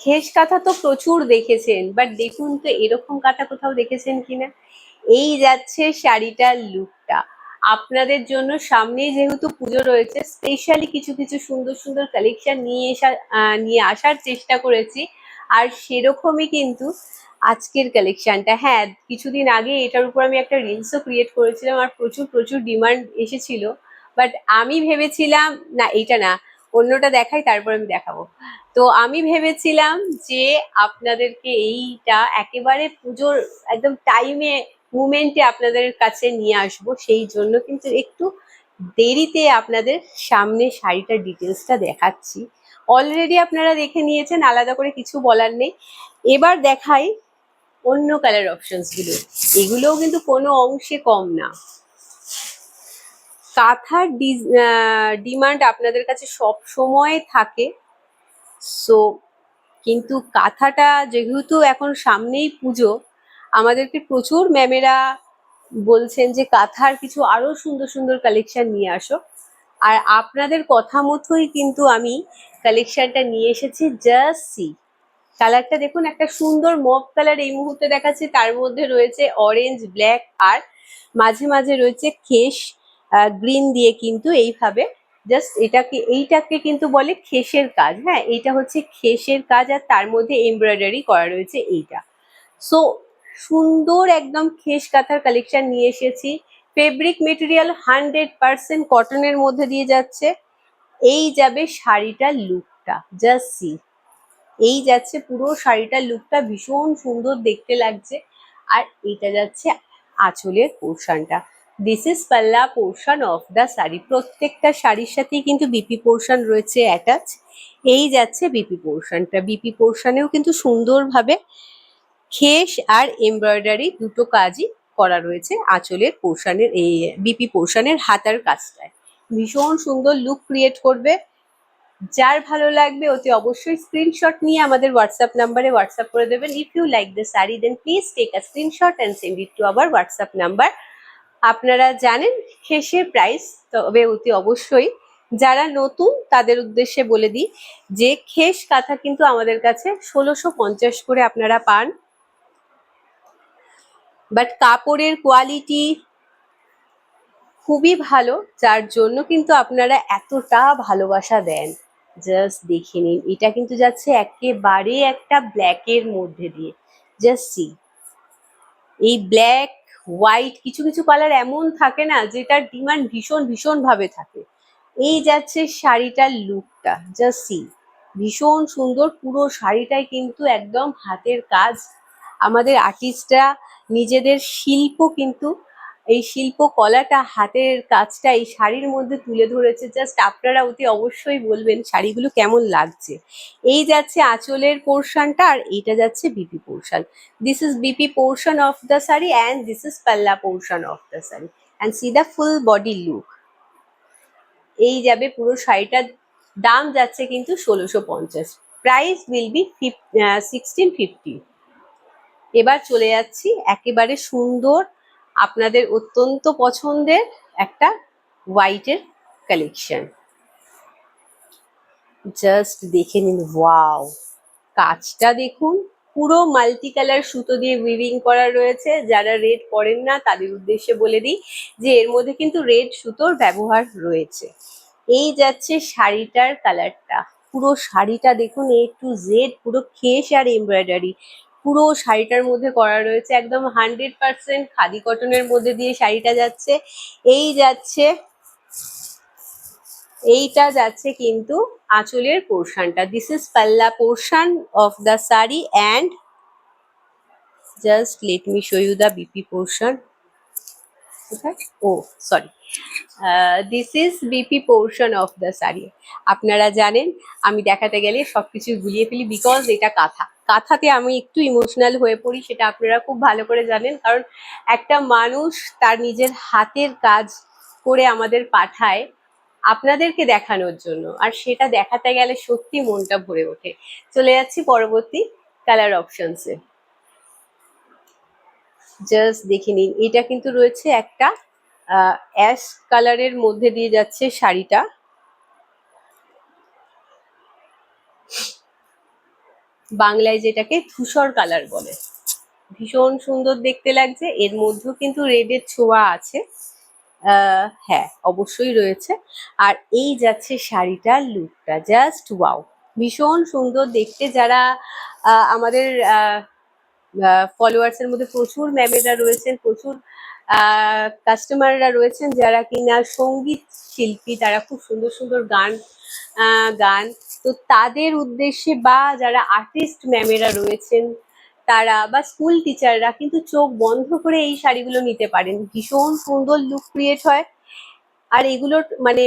খেস কাঁথা তো প্রচুর দেখেছেন, বাট দেখুন তো এরকম কাঁথা কোথাও দেখেছেন কিনা। এই যাচ্ছে শাড়িটার লুকটা। আপনাদের জন্য সামনেই যেহেতু পুজো রয়েছে, স্পেশালি কিছু কিছু সুন্দর সুন্দর কালেকশন নিয়ে আসার চেষ্টা করেছি। আর সেরকমই কিন্তু আজকের কালেকশনটা। হ্যাঁ, কিছুদিন আগে এটার উপর আমি একটা রিলসও ক্রিয়েট করেছিলাম, আর প্রচুর প্রচুর ডিমান্ড এসেছিল। বাট আমি ভেবেছিলাম না, এইটা না, অন্যটা দেখাই, তারপর আমি দেখাবো। তো আমি ভেবেছিলাম যে আপনাদেরকে এইটা একেবারে পুজোর একদম টাইমে মুমেন্টে আপনাদের কাছে নিয়ে আসবো, সেই জন্য কিন্তু একটু দেরিতে আপনাদের সামনে শাড়িটার ডিটেলসটা দেখাচ্ছি। অলরেডি আপনারা দেখে নিয়েছেন, আলাদা করে কিছু বলার নেই। এবার দেখাই অন্য কালার অপশনস গুলো। এগুলোও কিন্তু কোনো অংশে কম না। কাঁথার ডিমান্ড আপনাদের কাছে সব সময় থাকে। সো কিন্তু কাঁথাটা যেহেতু এখন সামনেই পুজো, আমাদেরকে প্রচুর ম্যামেরা বলছেন যে কাঁথার কিছু আরো সুন্দর সুন্দর কালেকশন নিয়ে আসো। আর আপনাদের কথা মতোই কিন্তু আমি কালেকশনটা নিয়ে এসেছি। জাস্ট সি, কালারটা দেখুন, একটা সুন্দর মভ কালার এই মুহূর্তে দেখাচ্ছে, তার মধ্যে রয়েছে অরেঞ্জ, ব্ল্যাক, আর মাঝে মাঝে রয়েছে খেস গ্রিন দিয়ে কিন্তু এইভাবে জাস্ট এইটাকে কিন্তু বলে খেসের কাজ। হ্যাঁ, এইটা হচ্ছে খেসের কাজ, আর তার মধ্যে এমব্রয়ডারি করা রয়েছে এইটা। সো সুন্দর একদম খেস কাঁথার কালেকশন নিয়ে এসেছি। ফেব্রিক মেটেরিয়াল 100% কটনের মধ্যে দিয়ে যাচ্ছে। এই যাবে শাড়িটার লুকটা, জাস্ট সি। এই যাচ্ছে পুরো শাড়িটার লুকটা, ভীষণ সুন্দর দেখতে লাগছে। আর এটা যাচ্ছে আঁচলের পোর্শনটা। This is pallu portion of the sari. প্রত্যেকটা শাড়ির সাথেই কিন্তু বিপি পোর্শন রয়েছে অ্যাটাচ। এই যাচ্ছে বিপি পোর্শনটা। বিপি পোর্শনেও কিন্তু সুন্দরভাবে খেস আর এমব্রয়ডারি দুটো কাজই করা রয়েছে আঁচলের পোর্শনের, এই বিপি পোর্শনের হাতার কাজটায়। ভীষণ সুন্দর লুক ক্রিয়েট করবে। যার ভালো লাগবে অতি অবশ্যই স্ক্রিনশট নিয়ে আমাদের হোয়াটসঅ্যাপ নাম্বারে হোয়াটসঅ্যাপ করে দেবেন। If you like the sari then please take a screenshot and send it to our WhatsApp number. আপনারা জানেন খেসের প্রাইস, তবে অতি অবশ্যই যারা নতুন তাদের উদ্দেশ্যে বলে দিই যে খেস কাঁথা কিন্তু আমাদের কাছে 1650 করে আপনারা পান। বাট কাপড়ের কোয়ালিটি খুবই ভালো, যার জন্য কিন্তু আপনারা এতটা ভালোবাসা দেন। জাস্ট দেখে নিন, এটা কিন্তু যাচ্ছে একেবারে একটা ব্ল্যাকের মধ্যে দিয়ে। জাস্ট সি, এই ব্ল্যাক হোয়াইট কিছু কিছু কালার এমন থাকে না যেটার ডিমান্ড ভীষণ ভীষণ ভাবে থাকে। এই যাচ্ছে শাড়িটার লুকটা, জাস্ট সি। ভীষণ সুন্দর, পুরো শাড়িটাই কিন্তু একদম হাতের কাজ। আমাদের আর্টিস্টরা নিজেদের শিল্প কিন্তু, এই শিল্প কলাটা, হাতের কাজটা এই শাড়ির মধ্যে তুলে ধরেছে। জাস্ট আপনারা অতি অবশ্যই বলবেন শাড়িগুলো কেমন লাগছে। এই যাচ্ছে আঁচলের পোর্শনটা, আর এইটা যাচ্ছে BP portion. This is BP portion of the sari and this is pallu portion of the sari. And see the full body look. এই যাবে পুরো শাড়িটার দাম যাচ্ছে কিন্তু 1650। Price will be 1650। এবার চলে যাচ্ছি একেবারে সুন্দর, আপনাদের অত্যন্ত পছন্দের একটা হোয়াইটের কালেকশন। জাস্ট দেখে নিন, ওয়াও, কাজটা দেখুন, পুরো মাল্টি কালার সুতো দিয়ে উইভিং করা রয়েছে। যারা রেড পরেন না তাদের উদ্দেশ্যে বলে দিই যে এর মধ্যে কিন্তু রেড সুতোর ব্যবহার রয়েছে। এই যাচ্ছে শাড়িটার কালারটা। পুরো শাড়িটা দেখুন, এ টু জেড পুরো খেস আর এমব্রয়ডারি পুরো শাড়িটার মধ্যে করা রয়েছে। একদম 100% খাদি কটনের মধ্যে দিয়ে শাড়িটা যাচ্ছে। এই যাচ্ছে, এইটা যাচ্ছে কিন্তু আঁচলের পোর্শনটা। This is pallu portion of the sari and just let me show you the BP portion. Oh sorry, this is BP portion of the sari. আপনারা জানেন আমি দেখাতে গেলে সবকিছু গুলিয়ে ফেলি, বিকজ এটা কাঁথা। কাঁথাতে আমি একটু ইমোশনাল হয়ে পড়ি, সেটা আপনারা খুব ভালো করে জানেন। কারণ একটা মানুষ তার নিজের হাতের কাজ করে আমাদের পাঠায় আপনাদেরকে দেখানোর জন্য, আর সেটা দেখাতে গেলে সত্যি মনটা ভরে ওঠে। চলে যাচ্ছি পরবর্তী কালার অপশনসে। জাস্ট দেখে নিন, এটা কিন্তু রয়েছে একটা অ্যাশ কালারের মধ্যে দিয়ে যাচ্ছে শাড়িটা। বাংলায় যেটাকে ধূসর কালার বলে। ভীষণ সুন্দর দেখতে লাগছে, এর মধ্যেও কিন্তু রেডের ছোঁয়া আছে। হ্যাঁ, অবশ্যই রয়েছে। আর এই যাচ্ছে শাড়িটার লুকটা, জাস্ট ওয়াও, ভীষণ সুন্দর দেখতে। যারা আমাদের ফলোয়ার্স এর মধ্যে প্রচুর ম্যামেরা রয়েছেন, প্রচুর কাস্টমাররা রয়েছেন যারা কিনা সঙ্গীত শিল্পী, তারা খুব সুন্দর সুন্দর গান, তো তাদের উদ্দেশ্যে, বা যারা আর্টিস্ট ম্যামেরা রয়েছেন তারা, বা স্কুল টিচাররা কিন্তু চোখ বন্ধ করে এই শাড়িগুলো নিতে পারেন। ভীষণ সুন্দর লুক ক্রিয়েট হয়, আর এগুলোর মানে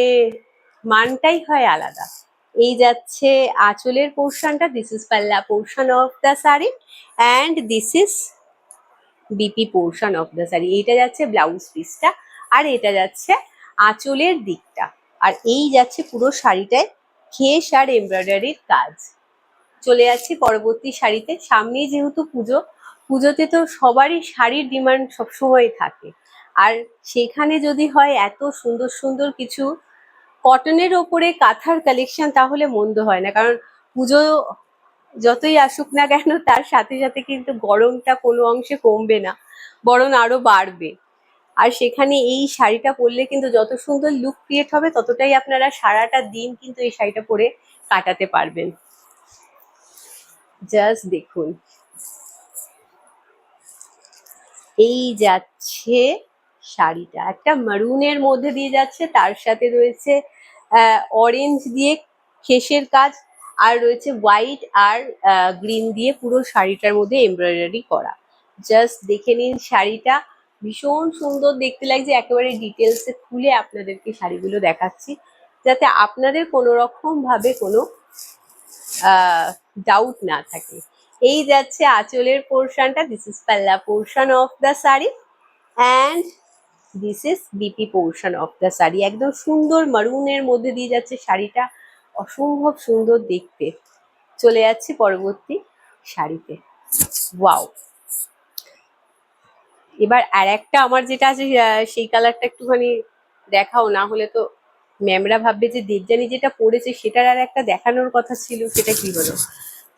মানটাই হয় আলাদা। এই যাচ্ছে আঁচলের পোর্শনটা, this is pallu portion of the sari, and this is BP portion of the sari. এইটা যাচ্ছে ব্লাউজ পিসটা, আর এটা যাচ্ছে আঁচলের দিকটা। আর এই যাচ্ছে পুরো শাড়িটায় খেস আর এমব্রয়ডারির কাজ। চলে যাচ্ছি পরবর্তী শাড়িতে। সামনেই যেহেতু পুজো, পুজোতে তো সবারই শাড়ির ডিমান্ড সবসময় থাকে, আর সেখানে যদি হয় এত সুন্দর সুন্দর কিছু কটনের ওপরে কাঁথার কালেকশন, তাহলে মন্দ হয় না। কারণ পুজো যতই আসুক না কেন, তার সাথে সাথে কিন্তু গরমটা কোনো অংশে কমবে না, বরং আরো বাড়বে। আর সেখানে এই শাড়িটা পরলে কিন্তু যত সুন্দর লুক ক্রিয়েট হবে, ততটাই আপনারা সারাটা দিন কিন্তু এই শাড়িটা পরে কাটাতে পারবেন। জাস্ট দেখুন, এই যাচ্ছে শাড়িটা, একটা মারুনের মধ্যে দিয়ে যাচ্ছে, তার সাথে রয়েছে অরেঞ্জ দিয়ে খেসের কাজ, আর রয়েছে হোয়াইট আর গ্রিন দিয়ে পুরো শাড়িটার মধ্যে এমব্রয়ডারি করা। জাস্ট দেখে নিন শাড়িটা, ভীষণ সুন্দর দেখতে লাগছে। একেবারে ডিটেলসে খুলে আপনাদেরকে শাড়িগুলো দেখাচ্ছি, যাতে আপনাদের কোনো রকম ভাবে কোনো ডাউট না থাকে। এই যাচ্ছে আঁচলের পোর্শনটা, this is pallu portion of the sari, and this is BP portion of the sari. একদম সুন্দর মারুনের মধ্যে দিয়ে যাচ্ছে শাড়িটা, অসম্ভব সুন্দর দেখতে। চলে যাচ্ছি পরবর্তী শাড়িতে। ওয়াও, এবার আর একটা আমার যেটা আছে সেই কালারটা একটুখানি দেখাও, না হলে তো ম্যামরা ভাববে যে দেবযানী যেটা পড়েছে সেটার আর একটা দেখানোর কথা ছিল, সেটা কি হলো।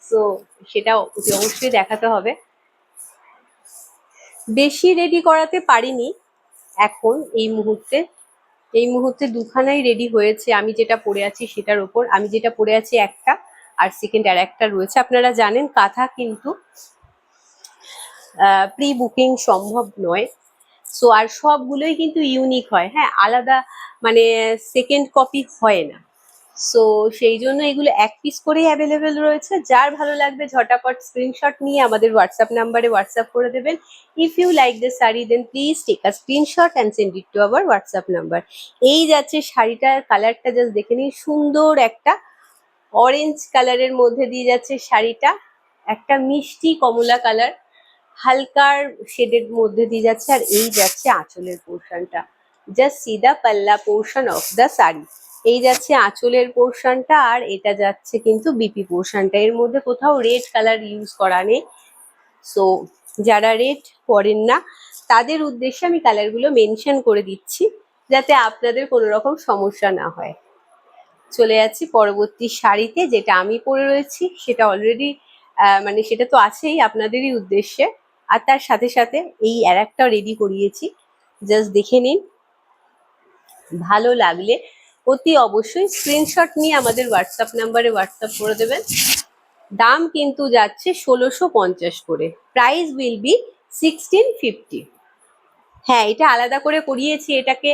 তো সেটা অবশ্যই দেখাতে হবে। বেশি রেডি করাতে পারিনি এখন এই মুহূর্তে দুখানাই রেডি হয়েছে। আমি যেটা পরে আছি সেটার ওপর, আমি যেটা পরে আছি একটা, আর সেকেন্ড আর একটা রয়েছে। আপনারা জানেন কাঁথা কিন্তু প্রি বুকিং সম্ভব নয়। সো আর সবগুলোই কিন্তু ইউনিক হয়, হ্যাঁ, আলাদা, মানে সেকেন্ড কপি হয় না। সো সেই জন্য এগুলো এক পিস করেই অ্যাভেলেবেল রয়েছে। যার ভালো লাগবে ঝটাপট স্ক্রিনশট নিয়ে আমাদের হোয়াটসঅ্যাপ নাম্বারে হোয়াটসঅ্যাপ করে দেবেন। If you like the sari then please take a screenshot and send it to our WhatsApp number. এই যাচ্ছে শাড়িটার কালারটা, জাস্ট দেখে নিন, সুন্দর একটা অরেঞ্জ কালারের মধ্যে দিয়ে যাচ্ছে শাড়িটা, একটা মিষ্টি কমলা কালার হালকার শেডের মধ্যে দিয়ে যাচ্ছে। আর এই যাচ্ছে আঁচলের পোর্শনটা, জাস্ট সি দা পাল্লা পোর্শন অফ দ্য শাড়ি। এই যাচ্ছে আঁচলের পোর্শনটা, আর এটা যাচ্ছে কিন্তু বিপি পোর্শনটা। এর মধ্যে কোথাও রেড কালার ইউজ করা নেই। সো যারা রেড পরেন না, তাদের উদ্দেশ্যে আমি কালারগুলো মেনশন করে দিচ্ছি, যাতে আপনাদের কোনো রকম সমস্যা না হয়। চলে যাচ্ছি পরবর্তী শাড়িতে, যেটা আমি পরে রয়েছি সেটা অলরেডি মানে সেটা তো আছেই আপনাদেরই উদ্দেশ্যে, আর তার সাথে সাথে এই আর একটা রেডি করিয়েছি। জাস্ট দেখে নিন, ভালো লাগলে অতি অবশ্যই স্ক্রিনশট নিয়ে আমাদের হোয়াটসঅ্যাপ নাম্বারে হোয়াটসঅ্যাপ করে দেবেন। দাম কিন্তু যাচ্ছে 1650 করে, প্রাইস উইল বি 1650। হ্যাঁ, এটা আলাদা করে করিয়েছি, এটাকে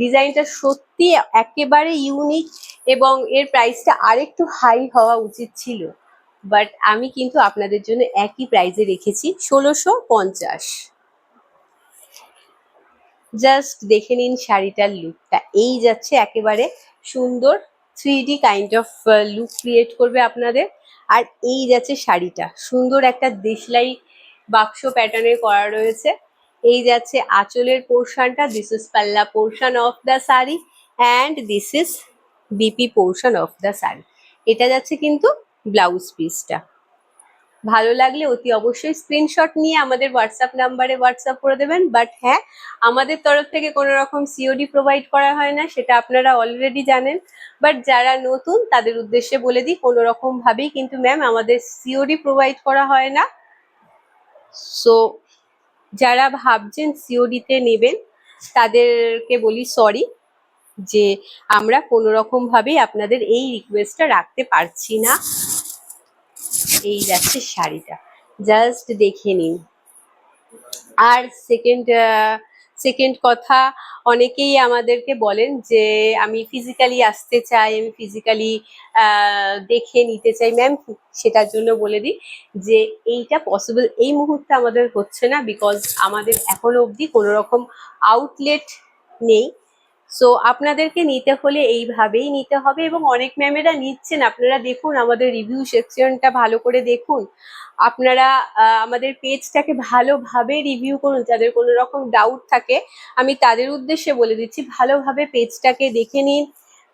ডিজাইনটা সত্যি একেবারে ইউনিক, এবং এর প্রাইসটা আরেকটু হাই হওয়া উচিত ছিল, বাট আমি কিন্তু আপনাদের জন্য একই প্রাইসে রেখেছি 1650। জাস্ট দেখে নিন শাড়িটার লুকটা, এই যাচ্ছে একেবারে সুন্দর 3D kind of look create করবে আপনাদের। আর এই যাচ্ছে শাড়িটা, সুন্দর একটা দেশলাই বাক্স প্যাটার্নের করা রয়েছে। এই যাচ্ছে আঁচলের পোর্শনটা, this is pallu portion of the sari, and this is BP portion of the sari. এটা যাচ্ছে কিন্তু ব্লাউজ পিসটা। ভালো লাগলে অতি অবশ্যই স্ক্রিনশট নিয়ে আমাদের হোয়াটসঅ্যাপ নাম্বারে হোয়াটসঅ্যাপ করে দেবেন। বাট হ্যাঁ, আমাদের তরফ থেকে কোনো রকম সিওডি প্রোভাইড করা হয় না, সেটা আপনারা অলরেডি জানেন। বাট যারা নতুন তাদের উদ্দেশ্যে বলে দিই, কোনো রকম ভাবেই কিন্তু ম্যাম আমাদের সিওডি প্রোভাইড করা হয় না। সো যারা ভাবছেন সিওডিতে নেবেন তাদেরকে বলি সরি, যে আমরা কোনো রকম ভাবেই আপনাদের এই রিকোয়েস্টটা রাখতে পারছি না। এই যাচ্ছে শাড়িটা, জাস্ট দেখে নিন। আর সেকেন্ড কথা, অনেকেই আমাদেরকে বলেন যে আমি ফিজিক্যালি আসতে চাই, আমি ফিজিক্যালি দেখে নিতে চাই। ম্যাম সেটার জন্য বলে দিই যে এইটা পসিবল এই মুহূর্তে আমাদের হচ্ছে না, বিকজ আমাদের এখনো অবধি কোনো রকম আউটলেট নেই। সো আপনাদেরকে নিতে হলে এইভাবেই নিতে হবে, এবং অনেক ম্যামেরা নিচ্ছেন। আপনারা দেখুন, আমাদের রিভিউ সেকশনটা ভালো করে দেখুন, আপনারা আমাদের পেজটাকে ভালোভাবে রিভিউ করুন। যাদের কোনো রকম ডাউট থাকে, আমি তাদের উদ্দেশ্যে বলে দিচ্ছি, ভালোভাবে পেজটাকে দেখে নিন,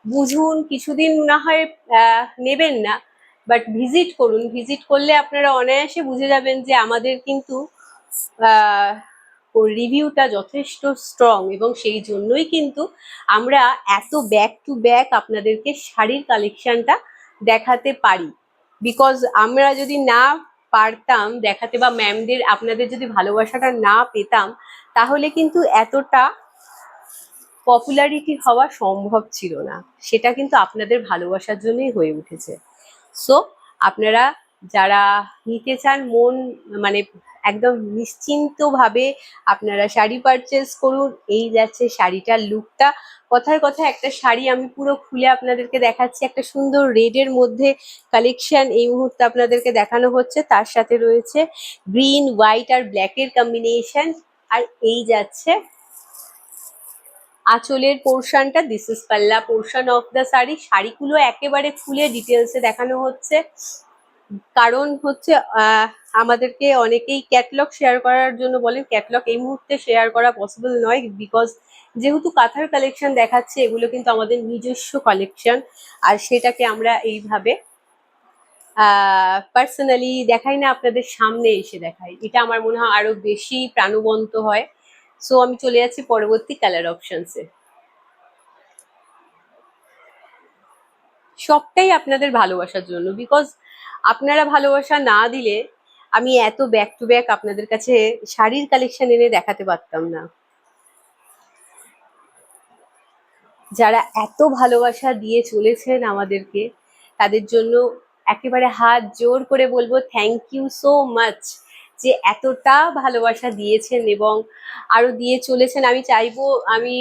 বুঝুন। কিছুদিন না হয় নেবেন না, বাট ভিজিট করুন। ভিজিট করলে আপনারা অনায়াসে বুঝে যাবেন যে আমাদের কিন্তু রিভিউটা যথেষ্ট স্ট্রং, এবং সেই জন্যই কিন্তু আমরা এত ব্যাক টু ব্যাক আপনাদেরকে শাড়ির কালেকশনটা দেখাতে পারি। বিকজ আমরা যদি না পারতাম দেখাতে, বা ম্যামদের আপনাদের যদি ভালোবাসাটা না পেতাম, তাহলে কিন্তু এতটা পপুলারিটি হওয়া সম্ভব ছিল না। সেটা কিন্তু আপনাদের ভালোবাসার জন্যই হয়ে উঠেছে। সো আপনারা যারা নিতে চান, মানে একদম নিশ্চিন্তভাবে আপনারা শাড়ি পারচেস করুন। এই যাচ্ছে শাড়িটার লুকটা। কথায় কথায় একটা শাড়ি আমি পুরো খুলে আপনাদেরকে দেখাচ্ছি, একটা সুন্দর রেডের মধ্যে কালেকশন এই মুহূর্তে আপনাদেরকে দেখানো হচ্ছে। তার সাথে রয়েছে গ্রিন, হোয়াইট আর ব্ল্যাকের কম্বিনেশন। আর এই যাচ্ছে আঁচলের পোর্শনটা, this is pallu portion of the sari. শাড়িগুলো একেবারে খুলে ডিটেলসে দেখানো হচ্ছে, কারণ হচ্ছে আমাদেরকে অনেকেই ক্যাটলগ শেয়ার করার জন্য বলেন। ক্যাটলগ এই মুহূর্তে শেয়ার করা পসিবল নয়, বিকজ যেহেতু কাঁথার কালেকশন দেখাচ্ছে, এগুলো কিন্তু আমাদের নিজস্ব কালেকশন, আর সেটাকে আমরা এইভাবে পার্সোনালি দেখাই না, আপনাদের সামনে এসে দেখাই। এটা আমার মনে হয় আরো বেশি প্রাণবন্ত হয়। সো আমি চলে যাচ্ছি পরবর্তী কালার অপশনসে। সবটাই আপনাদের ভালোবাসার জন্য, বিকজ আপনারা ভালোবাসা না দিলে আমি এত ব্যাক টু ব্যাক আপনাদের কাছে শাড়ির কালেকশন এনে দেখাতে পারতাম না। যারা এত ভালোবাসা দিয়ে চলেছেন আমাদেরকে, তাদের জন্য একেবারে হাত জোর করে বলবো থ্যাংক ইউ সো মাচ, যে এতটা ভালোবাসা দিয়েছেন এবং আরো দিয়ে চলেছেন। আমি চাইবো, আমি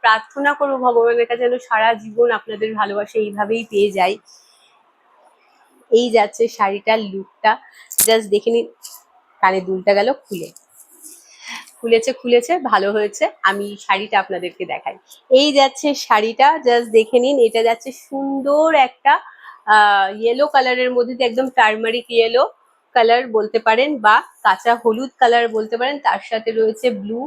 প্রার্থনা করবো ভগবানের কাছে যেন সারা জীবন আপনাদের ভালোবাসা এইভাবেই পেয়ে যাই। এই যাচ্ছে শাড়িটার লুকটা, জাস্ট দেখে নিন। কানে দুলটা গেল খুলেছে, ভালো হয়েছে। আমি শাড়িটা আপনাদেরকে দেখাই। এই যাচ্ছে শাড়িটা, জাস্ট দেখে নিন। এটা যাচ্ছে সুন্দর একটা ইয়েলো কালারের মধ্যে দিয়ে, একদম টার্মারিক ইয়েলো কালার বলতে পারেন, বা কাঁচা হলুদ কালার বলতে পারেন। তার সাথে রয়েছে ব্লু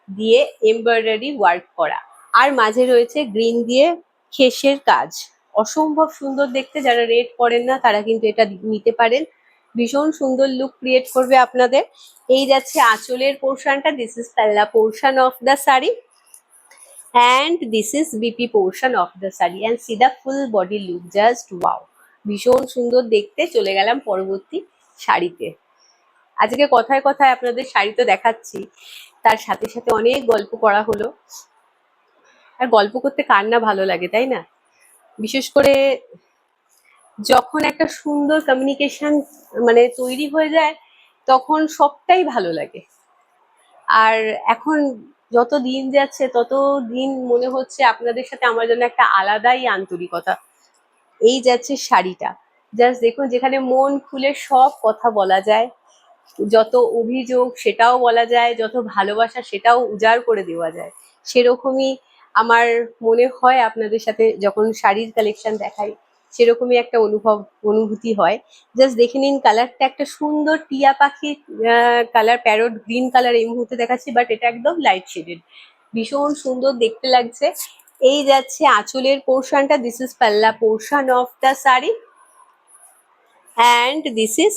দিয়ে এমব্রয়ডারি ওয়ার্ক করা, আর মাঝে রয়েছে গ্রিন দিয়ে খেসের কাজ। অসম্ভব সুন্দর দেখতে। যারা রেড পরেন না তারা কিন্তু এটা নিতে পারেন, ভীষণ সুন্দর লুক ক্রিয়েট করবে আপনাদের। এই যাচ্ছে আঁচলের পোর্শনটা, this is pallu portion of the sari, and this is BP portion of the sari, and see the full body look, just wow, ভীষণ সুন্দর দেখতে। চলে গেলাম পরবর্তী শাড়িতে। আজকে কথায় কথায় আপনাদের শাড়ি তো দেখাচ্ছি, তার সাথে সাথে অনেক গল্প করা হলো। আর গল্প করতে কার না ভালো লাগে, তাই না? বিশেষ করে যখন একটা সুন্দর কমিউনিকেশন মানে তৈরি হয়ে যায়, তখন সবটাই ভালো লাগে। আর এখন যত দিন যাচ্ছে তত দিন মনে হচ্ছে আপনাদের সাথে আমার জন্য একটা আলাদাই আন্তরিকতা। এই যাচ্ছে শাড়িটা, জাস্ট দেখুন, যেখানে মন খুলে সব কথা বলা যায়, যত অভিযোগ সেটাও বলা যায়, যত ভালোবাসা সেটাও উজাড় করে দেওয়া যায়। সেরকমই আমার মনে হয় আপনাদের সাথে যখন শাড়ির কালেকশন দেখাই, সেরকমই একটা অনুভূতি হয়। জাস্ট দেখে নিন কালারটা, একটা সুন্দর টিয়া পাখির কালার, প্যারট গ্রিন কালার এই মুহূর্তে দেখাচ্ছি, বাট এটা একদম লাইট শেডেড, ভীষণ সুন্দর দেখতে লাগছে। এই যাচ্ছে আঁচলের পোর্শনটা, this is pallu portion of the sari, and this is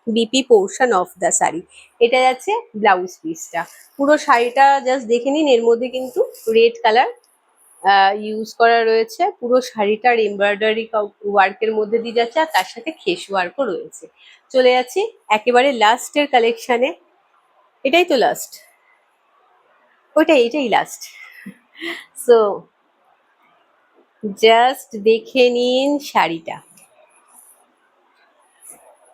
BP portion of the sari. এটা যাচ্ছে ব্লাউজ পিসটা। পুরো শাড়িটা জাস্ট দেখে নিন, এর মধ্যে কিন্তু রেড কালার ইউজ করা রয়েছে। পুরো শাড়িটার এমব্রয়ডারি ওয়ার্কের মধ্যে দিয়ে যাচ্ছে, আর তার সাথে খেস ওয়ার্কও রয়েছে। চলে যাচ্ছি একেবারে লাস্টের কালেকশানে। এটাই তো লাস্ট, এটাই লাস্ট। সো জাস্ট দেখে নিন শাড়িটা,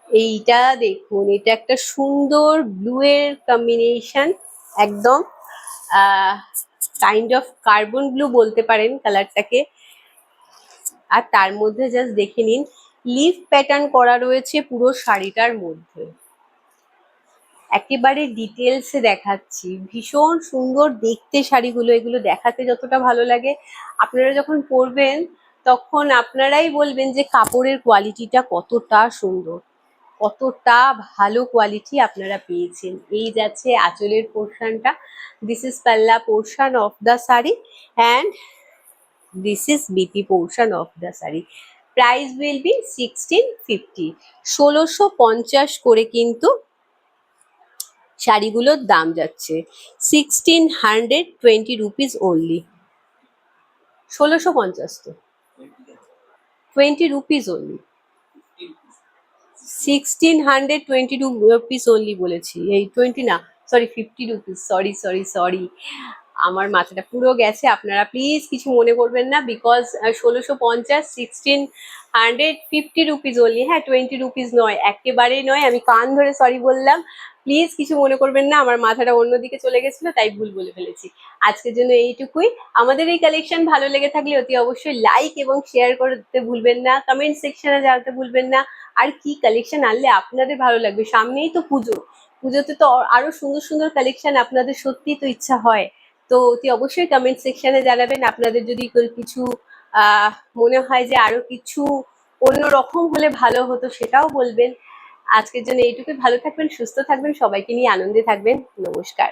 এইটা দেখুন, এটা একটা সুন্দর ব্লু এর কম্বিনেশন, একদম কাইন্ড অফ কার্বন ব্লু বলতে পারেন কালারটাকে। আর তার মধ্যে জাস্ট দেখে নিন লিফ প্যাটার্ন করা রয়েছে পুরো শাড়িটার মধ্যে। একেবারে ডিটেলসে দেখাচ্ছি, ভীষণ সুন্দর দেখতে শাড়িগুলো। এগুলো দেখাতে যতটা ভালো লাগে, আপনারা যখন পরবেন তখন আপনারাই বলবেন যে কাপড়ের কোয়ালিটিটা কতটা সুন্দর, কতটা ভালো কোয়ালিটি আপনারা পেয়েছেন। এই যাচ্ছে আঁচলের পোর্শনটা, this is pallu portion of the sari and this is BP portion of the sari. Price will be 1650, 1650 করে কিন্তু শাড়িগুলোর দাম যাচ্ছে। 1620 রুপিস অনলি। 1650 তো 20 রুপিস অনলি, 1620 রুপিস অনলি বলেছি, এই 20 না, sorry 50 rupees, sorry sorry sorry, আমার মাথাটা পুরো গেছে। আপনারা প্লিজ কিছু মনে করবেন না, বিকজ 1650, 1650 রুপিস অনলি, হ্যাঁ 20 রুপিস নয়, একেবারেই নয়। আমি কান ধরে সরি বললাম, প্লিজ কিছু মনে করবেন না, আমার মাথাটা অন্যদিকে চলে গেছিল তাই ভুল বলে ফেলেছি। আজকের জন্য এইটুকুই। আমাদের এই কালেকশন ভালো লেগে থাকলে অতি অবশ্যই লাইক এবং শেয়ার করতে ভুলবেন না, কমেন্ট সেকশনে জানাতে ভুলবেন না আর কি কালেকশন আনলে আপনাদের ভালো লাগবে। সামনেই তো পুজো, পুজোতে তো আরো সুন্দর সুন্দর কালেকশন আপনাদের সত্যিই তো ইচ্ছা হয়। তো অতি অবশ্যই কমেন্ট সেকশনে জানাবেন, আপনাদের যদি কিছু মনে হয় যে আরো কিছু অন্যরকম হলে ভালো হতো সেটাও বলবেন। আজকের জন্য এইটুকুই, ভালো থাকবেন, সুস্থ থাকবেন, সবাইকে নিয়ে আনন্দে থাকবেন। নমস্কার।